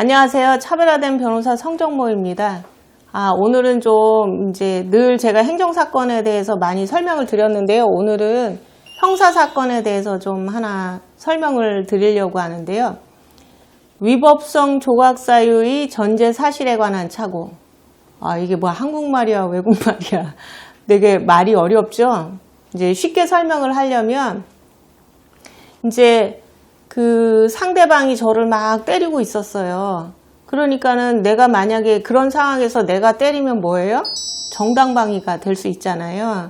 안녕하세요. 차별화된 변호사 성정모입니다. 오늘은 좀 이제 늘 제가 행정사건에 대해서 많이 설명을 드렸는데요. 오늘은 형사사건에 대해서 좀 하나 설명을 드리려고 하는데요. 위법성 조각사유의 전제 사실에 관한 착오. 이게 뭐 한국말이야, 외국말이야. 되게 말이 어렵죠? 이제 쉽게 설명을 하려면, 이제 그 상대방이 저를 막 때리고 있었어요. 그러니까는 내가 만약에 그런 상황에서 내가 때리면 뭐예요? 정당방위가 될 수 있잖아요.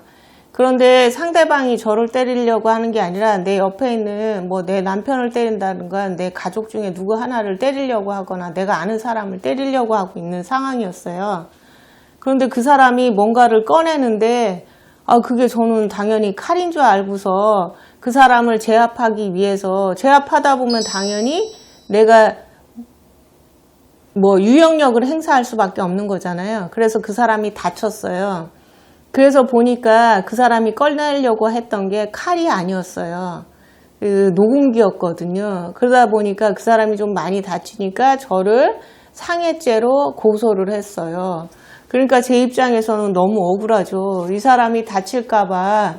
그런데 상대방이 저를 때리려고 하는 게 아니라 내 옆에 있는 뭐 내 남편을 때린다든가 내 가족 중에 누구 하나를 때리려고 하거나 내가 아는 사람을 때리려고 하고 있는 상황이었어요. 그런데 그 사람이 뭔가를 꺼내는데 그게 저는 당연히 칼인 줄 알고서 그 사람을 제압하기 위해서 제압하다 보면 당연히 내가 뭐 유형력을 행사할 수밖에 없는 거잖아요. 그래서 그 사람이 다쳤어요. 그래서 보니까 그 사람이 꺼내려고 했던 게 칼이 아니었어요. 그 노공기였거든요. 그러다 보니까 그 사람이 좀 많이 다치니까 저를 상해죄로 고소를 했어요. 그러니까 제 입장에서는 너무 억울하죠. 이 사람이 다칠까봐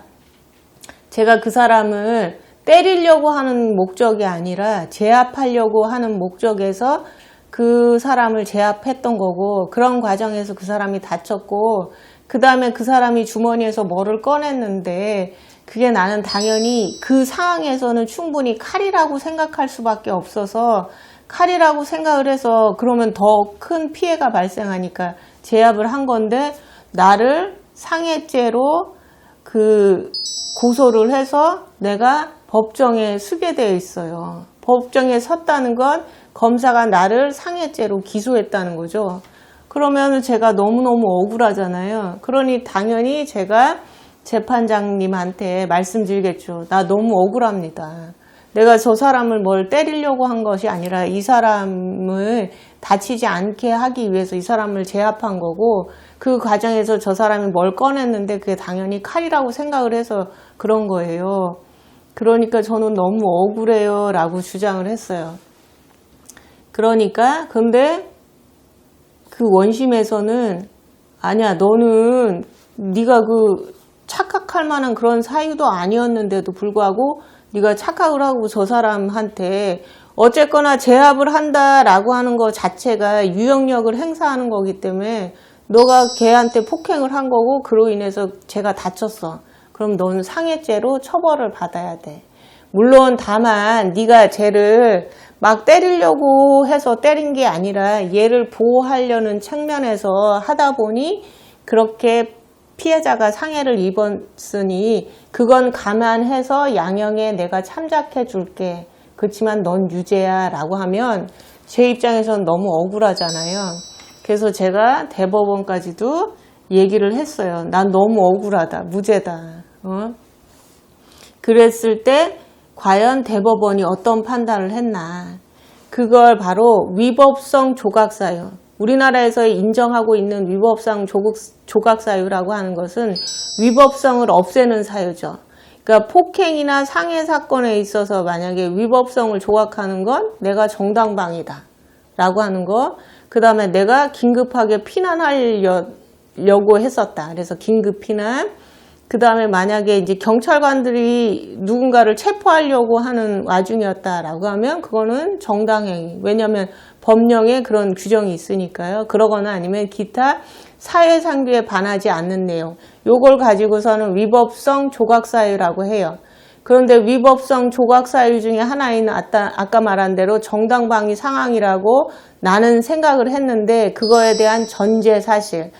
제가 그 사람을 때리려고 하는 목적이 아니라 제압하려고 하는 목적에서 그 사람을 제압했던 거고, 그런 과정에서 그 사람이 다쳤고, 그 다음에 그 사람이 주머니에서 뭐를 꺼냈는데 그게 나는 당연히 그 상황에서는 충분히 칼이라고 생각할 수밖에 없어서 칼이라고 생각을 해서 그러면 더 큰 피해가 발생하니까 제압을 한 건데, 나를 상해죄로 고소를 해서 내가 법정에 서게 되어 있어요. 법정에 섰다는 건 검사가 나를 상해죄로 기소했다는 거죠. 그러면 제가 너무너무 억울하잖아요. 그러니 당연히 제가 재판장님한테 말씀드리겠죠. 나 너무 억울합니다. 내가 저 사람을 뭘 때리려고 한 것이 아니라 이 사람을 다치지 않게 하기 위해서 이 사람을 제압한 거고, 그 과정에서 저 사람이 뭘 꺼냈는데 그게 당연히 칼이라고 생각을 해서 그런 거예요. 그러니까 저는 너무 억울해요 라고 주장을 했어요. 그러니까 근데 그 원심에서는 아니야, 너는 네가 그 착각할 만한 그런 사유도 아니었는데도 불구하고 네가 착각을 하고 저 사람한테 어쨌거나 제압을 한다라고 하는 것 자체가 유형력을 행사하는 거기 때문에 너가 걔한테 폭행을 한 거고 그로 인해서 걔가 다쳤어. 그럼 너는 상해죄로 처벌을 받아야 돼. 물론 다만 네가 쟤를 막 때리려고 해서 때린 게 아니라 얘를 보호하려는 측면에서 하다 보니 그렇게 피해자가 상해를 입었으니 그건 감안해서 양형에 내가 참작해 줄게. 그렇지만 넌 유죄야 라고 하면 제 입장에서는 너무 억울하잖아요. 그래서 제가 대법원까지도 얘기를 했어요. 난 너무 억울하다. 무죄다. 그랬을 때 과연 대법원이 어떤 판단을 했나. 그걸 바로 위법성 조각사유. 우리나라에서 인정하고 있는 위법성 조각사유라고 하는 것은 위법성을 없애는 사유죠. 그러니까 폭행이나 상해 사건에 있어서 만약에 위법성을 조각하는 건 내가 정당방위다 라고 하는 거, 그 다음에 내가 긴급하게 피난하려고 했었다. 그래서 긴급 피난. 그 다음에 만약에 이제 경찰관들이 누군가를 체포하려고 하는 와중이었다라고 하면 그거는 정당행위. 왜냐하면 법령에 그런 규정이 있으니까요. 그러거나 아니면 기타 사회상규에 반하지 않는 내용. 요걸 가지고서는 위법성 조각사유라고 해요. 그런데 위법성 조각사유 중에 하나인 아까 말한 대로 정당방위 상황이라고 나는 생각을 했는데, 그거에 대한 전제 사실.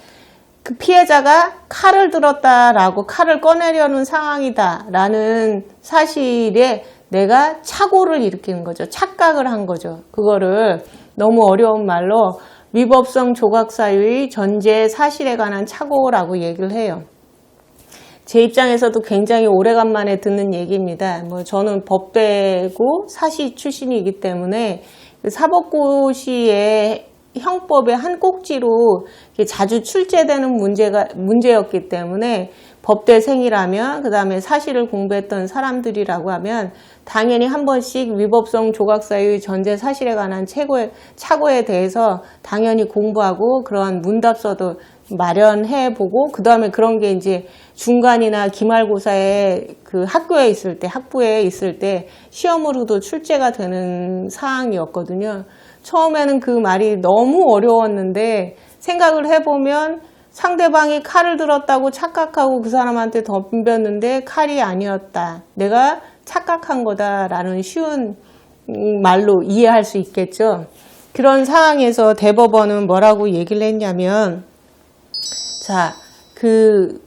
그 피해자가 칼을 들었다라고 칼을 꺼내려는 상황이다라는 사실에 내가 착오를 일으키는 거죠. 착각을 한 거죠. 그거를 너무 어려운 말로 위법성 조각사유의 전제 사실에 관한 착오라고 얘기를 해요. 제 입장에서도 굉장히 오래간만에 듣는 얘기입니다. 저는 법대고 사시 출신이기 때문에 사법고시에 형법의 한 꼭지로 자주 출제되는 문제였기 때문에 법대생이라면, 그 다음에 사실을 공부했던 사람들이라고 하면 당연히 한 번씩 위법성 조각사유의 전제 사실에 관한 착오에 대해서 당연히 공부하고 그러한 문답서도 마련해 보고, 그 다음에 그런 게 이제 중간이나 기말고사에 그 학교에 있을 때, 학부에 있을 때 시험으로도 출제가 되는 사항이었거든요. 처음에는 그 말이 너무 어려웠는데 생각을 해보면 상대방이 칼을 들었다고 착각하고 그 사람한테 덤볐는데 칼이 아니었다. 내가 착각한 거다라는 쉬운 말로 이해할 수 있겠죠. 그런 상황에서 대법원은 뭐라고 얘기를 했냐면, 자, 그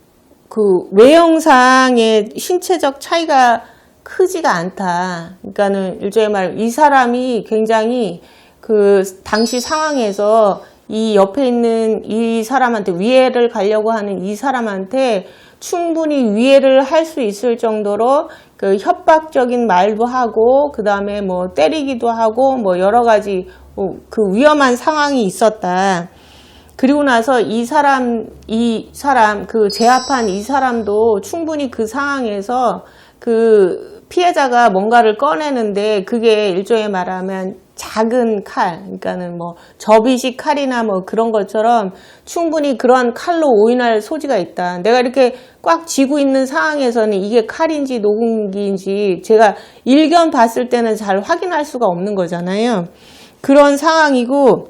외형상의 신체적 차이가 크지가 않다. 그러니까는 일종의 말, 이 사람이 굉장히 그 당시 상황에서 이 옆에 있는 이 사람한테, 위해를 가려고 하는 이 사람한테 충분히 위해를 할 수 있을 정도로 그 협박적인 말도 하고, 그 다음에 뭐 때리기도 하고, 뭐 여러 가지 그 위험한 상황이 있었다. 그리고 나서 이 사람 그 제압한 이 사람도 충분히 그 상황에서 그 피해자가 뭔가를 꺼내는데 그게 일종의 말하면 작은 칼, 그러니까는 뭐 접이식 칼이나 뭐 그런 것처럼 충분히 그러한 칼로 오인할 소지가 있다. 내가 이렇게 꽉 쥐고 있는 상황에서는 이게 칼인지 노궁기인지 제가 일견 봤을 때는 잘 확인할 수가 없는 거잖아요. 그런 상황이고,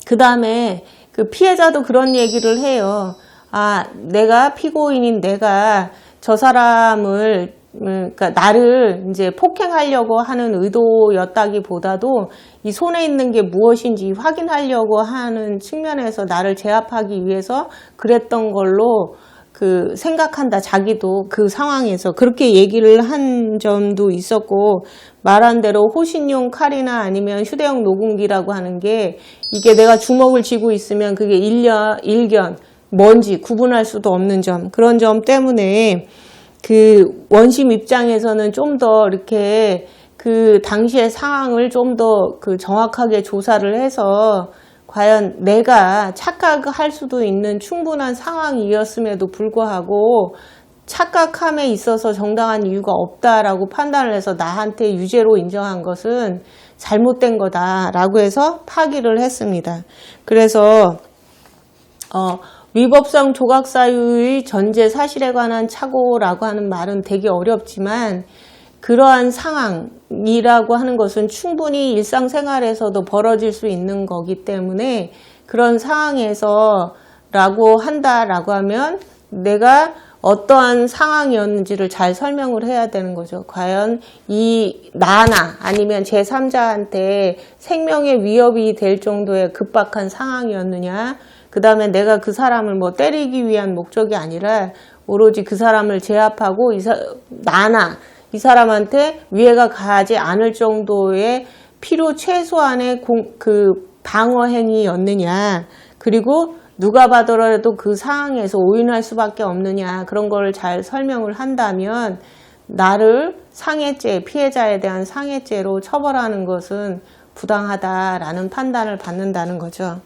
그 다음에 그 피해자도 그런 얘기를 해요. 아, 내가 피고인인 내가 저 사람을, 그러니까 나를 이제 폭행하려고 하는 의도였다기보다도 이 손에 있는 게 무엇인지 확인하려고 하는 측면에서 나를 제압하기 위해서 그랬던 걸로 그 생각한다. 자기도 그 상황에서 그렇게 얘기를 한 점도 있었고, 말한 대로 호신용 칼이나 아니면 휴대용 노궁기라고 하는 게 이게 내가 주먹을 쥐고 있으면 그게 일견 뭔지 구분할 수도 없는 점, 그런 점 때문에 그 원심 입장에서는 좀 더 이렇게 그 당시의 상황을 좀 더 그 정확하게 조사를 해서 과연 내가 착각할 수도 있는 충분한 상황이었음에도 불구하고 착각함에 있어서 정당한 이유가 없다라고 판단을 해서 나한테 유죄로 인정한 것은 잘못된 거다라고 해서 파기를 했습니다. 그래서 위법성 조각사유의 전제 사실에 관한 착오라고 하는 말은 되게 어렵지만, 그러한 상황이라고 하는 것은 충분히 일상생활에서도 벌어질 수 있는 거기 때문에 그런 상황에서 라고 한다라고 하면 내가 어떠한 상황이었는지를 잘 설명을 해야 되는 거죠. 과연 이 나나 아니면 제3자한테 생명의 위협이 될 정도의 급박한 상황이었느냐, 그 다음에 내가 그 사람을 뭐 때리기 위한 목적이 아니라 오로지 그 사람을 제압하고 이 사람한테 위해가 가지 않을 정도의 필요 최소한의 그 방어 행위였느냐, 그리고 누가 봐더라도 그 상황에서 오인할 수밖에 없느냐, 그런 걸 잘 설명을 한다면 나를 상해죄, 피해자에 대한 상해죄로 처벌하는 것은 부당하다라는 판단을 받는다는 거죠.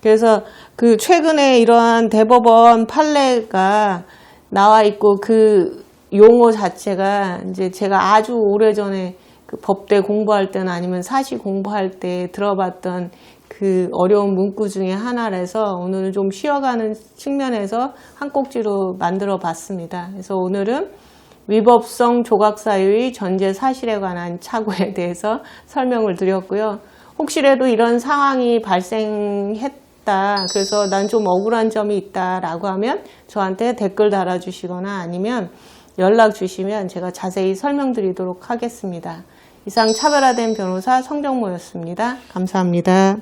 그래서 그 최근에 이러한 대법원 판례가 나와 있고, 그 용어 자체가 이제 제가 아주 오래전에 그 법대 공부할 때나 아니면 사시 공부할 때 들어봤던 그 어려운 문구 중에 하나라서 오늘은 좀 쉬어가는 측면에서 한 꼭지로 만들어 봤습니다. 그래서 오늘은 위법성 조각사유의 전제 사실에 관한 착오에 대해서 설명을 드렸고요. 혹시라도 이런 상황이 발생했다, 그래서 난 좀 억울한 점이 있다라고 하면 저한테 댓글 달아주시거나 아니면 연락 주시면 제가 자세히 설명드리도록 하겠습니다. 이상 차별화된 변호사 성정모였습니다. 감사합니다.